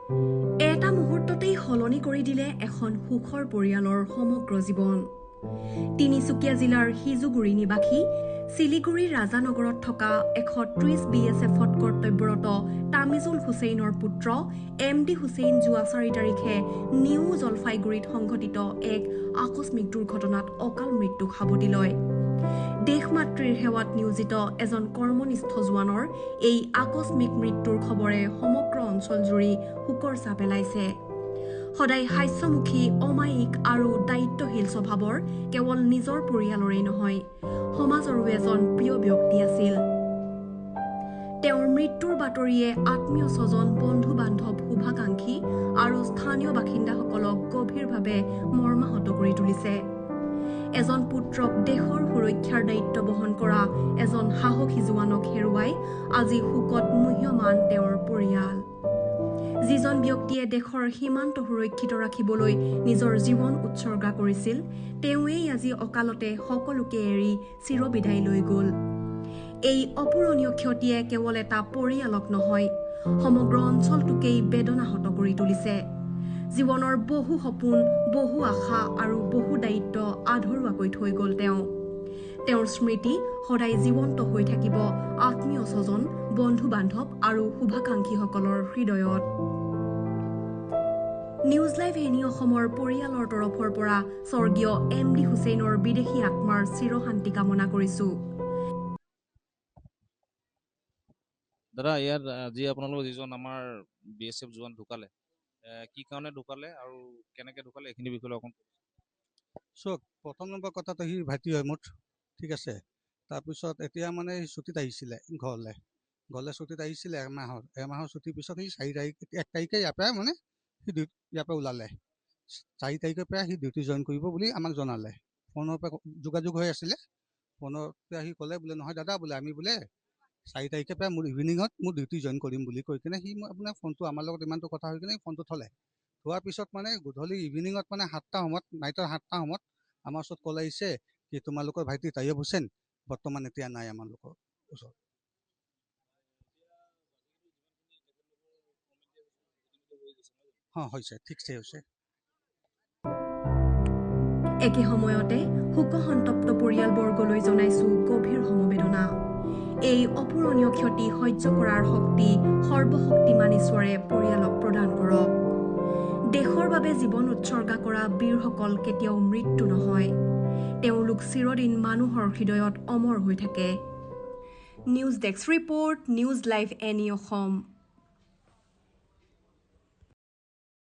এটা মুহূৰ্ততেই সলনি কৰি দিলে এখন সুখৰ পৰিয়ালৰ সমগ্ৰ জীৱন। তিনিচুকীয়া জিলাৰ সিজুগুৰি নিবাসী শিলিগুৰিৰ ৰাজানগৰত থকা 130 BSFত কৰ্তব্যৰত তামিজুল হুছেইনৰ পুত্ৰ MD হুছেইন যোৱা 4 তাৰিখে নিউ জলপাইগুৰিত সংঘটিত এক আকস্মিক দুৰ্ঘটনাত অকাল মৃত্যুক সাৱটি লয়। দেশমাতৃৰ সেৱাত নিয়োজিত এজন কৰ্মনিষ্ঠ জোৱানৰ এই আকস্মিক মৃত্যুৰ খবৰে সমগ্ৰ অঞ্চলজুৰি শোকৰ ছাঁ পেলাইছে। সদায় হাস্যমুখী, অমায়িক আৰু দায়িত্বশীল স্বভাৱৰ কেৱল নিজৰ পৰিয়ালৰেই নহয়, সমাজৰো এজন প্ৰিয় ব্যক্তি আছিল। তেওঁৰ মৃত্যুৰ বাতৰিয়ে আত্মীয় স্বজন, বন্ধু বান্ধৱ, শুভাকাংক্ষী আৰু স্থানীয় বাসিন্দাসকলক গভীৰভাৱে মৰ্মাহত কৰি তুলিছে। এজন পুত্ৰক দেশৰ সুৰক্ষাৰ দায়িত্ব বহন কৰা এজন সাহসী জোৱানক হেৰুৱাই আজি শোকত মুহ্যমান তেওঁৰ পৰিয়াল। যিজন ব্যক্তিয়ে দেশৰ সীমান্ত সুৰক্ষিত ৰাখিবলৈ নিজৰ জীৱন উৎসৰ্গা কৰিছিল, তেওঁৱেই আজি অকালতে সকলোকে এৰি চিৰবিদায় লৈ গ'ল। এই অপূৰণীয় ক্ষতিয়ে কেৱল এটা পৰিয়ালক নহয়, সমগ্ৰ অঞ্চলটোকেই বেদনাহত কৰি তুলিছে। জীৱনৰ বহু সপোন, বহু আশা আৰু বহু দায়িত্ব আধৰুৱাকৈ থৈ গ'ল তেওঁ। তেওঁৰ স্মৃতি সদায় জীৱন্ত হৈ থাকিব আত্মীয় স্বজন, বন্ধু বান্ধৱ আৰু শুভাকাংক্ষীসকলৰ হৃদয়ত। নিউজ লাইভ এনি অসমৰ পৰিয়ালৰ তৰফৰ পৰা স্বৰ্গীয় MD হুছেইনৰ বিদেশী আত্মাৰ চিৰশান্তি কামনা কৰিছো। দাদা, ইয়াত যি আপোনালোকৰ যিজন আমাৰ BSF জোৱান ঢুকালে, কি কাৰণে ঢুকালে আৰু কেনেকৈ ঢুকালে এইখিনি বিষয়ে অকণ চক। প্ৰথম নম্বৰ কথাটো সি ভাইটি হয় মোৰ, ঠিক আছে। তাৰপিছত এতিয়া মানে ছুটীত আহিছিলে ঘৰলৈ ছুটীত আহিছিলে এমাহৰ ছুটীৰ পিছত সি 4 তাৰিখ 1 তাৰিখে ইয়াৰ পৰা মানে সি ইয়াৰ পৰা ওলালে। 4 তাৰিখৰ পৰা সি ডিউটি জইন কৰিব বুলি আমাক জনালে। ফোনৰ পৰা যোগাযোগ হৈ আছিলে। ফোনতে আহি ক'লে বোলে নহয় দাদা, বোলে আমি বোলে 4 তাৰিখৰ পৰা মোৰ ইভিনিঙত মোৰ ডিউটি জইন কৰিম বুলি কৈ কিনে সি আপোনাৰ ফোনটো আমাৰ লগত ইমানটো কথা হৈ কিনে ফোনটো থ'লে। থোৱাৰ পিছত মানে গধূলি ইভিনিঙত মানে 7টা সময়ত, নাইটৰ 7টা সময়ত আমাৰ ওচৰত কল আহিছে কি তোমালোকৰ ভাইটি তাইয়ব হুছেইন বৰ্তমান এতিয়া নাই আমালোকৰ ওচৰত। হৈছে, ঠিকছে হৈছে। একে সময়তে শোকসন্তপ্ত পৰিয়ালবৰ্গলৈ জনাইছো গভীৰ সমবেদনা। এই অপূৰণীয় ক্ষতি সহ্য কৰাৰ শক্তি সৰ্বশক্তিমান ঈশ্বৰে পৰিয়ালক প্ৰদান কৰক। দেশৰ বাবে জীৱন উৎসৰ্গা কৰা বীৰসকল কেতিয়াও মৃত্যু নহয়, তেওঁলোক চিৰদিন মানুহৰ হৃদয়ত অমৰ হৈ থাকে। News desk report, news live any Assam.